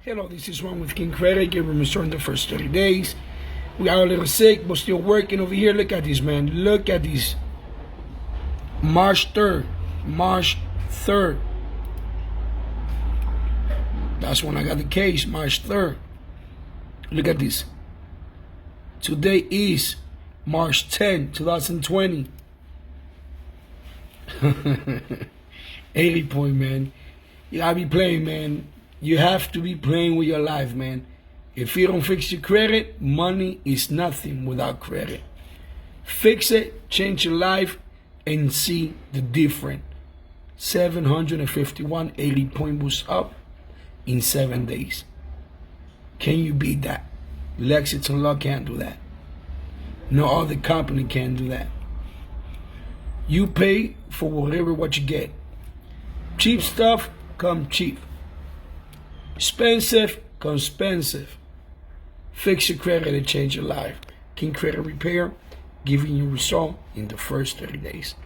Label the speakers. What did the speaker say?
Speaker 1: Hello, this is Ron with King Credit. Give him restored in the first 30 days. We got a little sick, but still working over here. Look at this, man. Look at this. March 3rd. March 3rd. That's when I got the case, March 3rd. Look at this. Today is March 10, 2020. 80 point, man. You gotta be playing, man. You have to be playing with your life, man. If you don't fix your credit, money is nothing without credit. Fix it, change your life, and see the difference. 751 80 point boost up in 7 days. Can you beat that? Lexington Law can't do that. No other company can do that. You pay for what you get. Cheap stuff come cheap. Expensive come expensive. Fix your credit and change your life. King Credit Repair, giving you result in the first 30 days.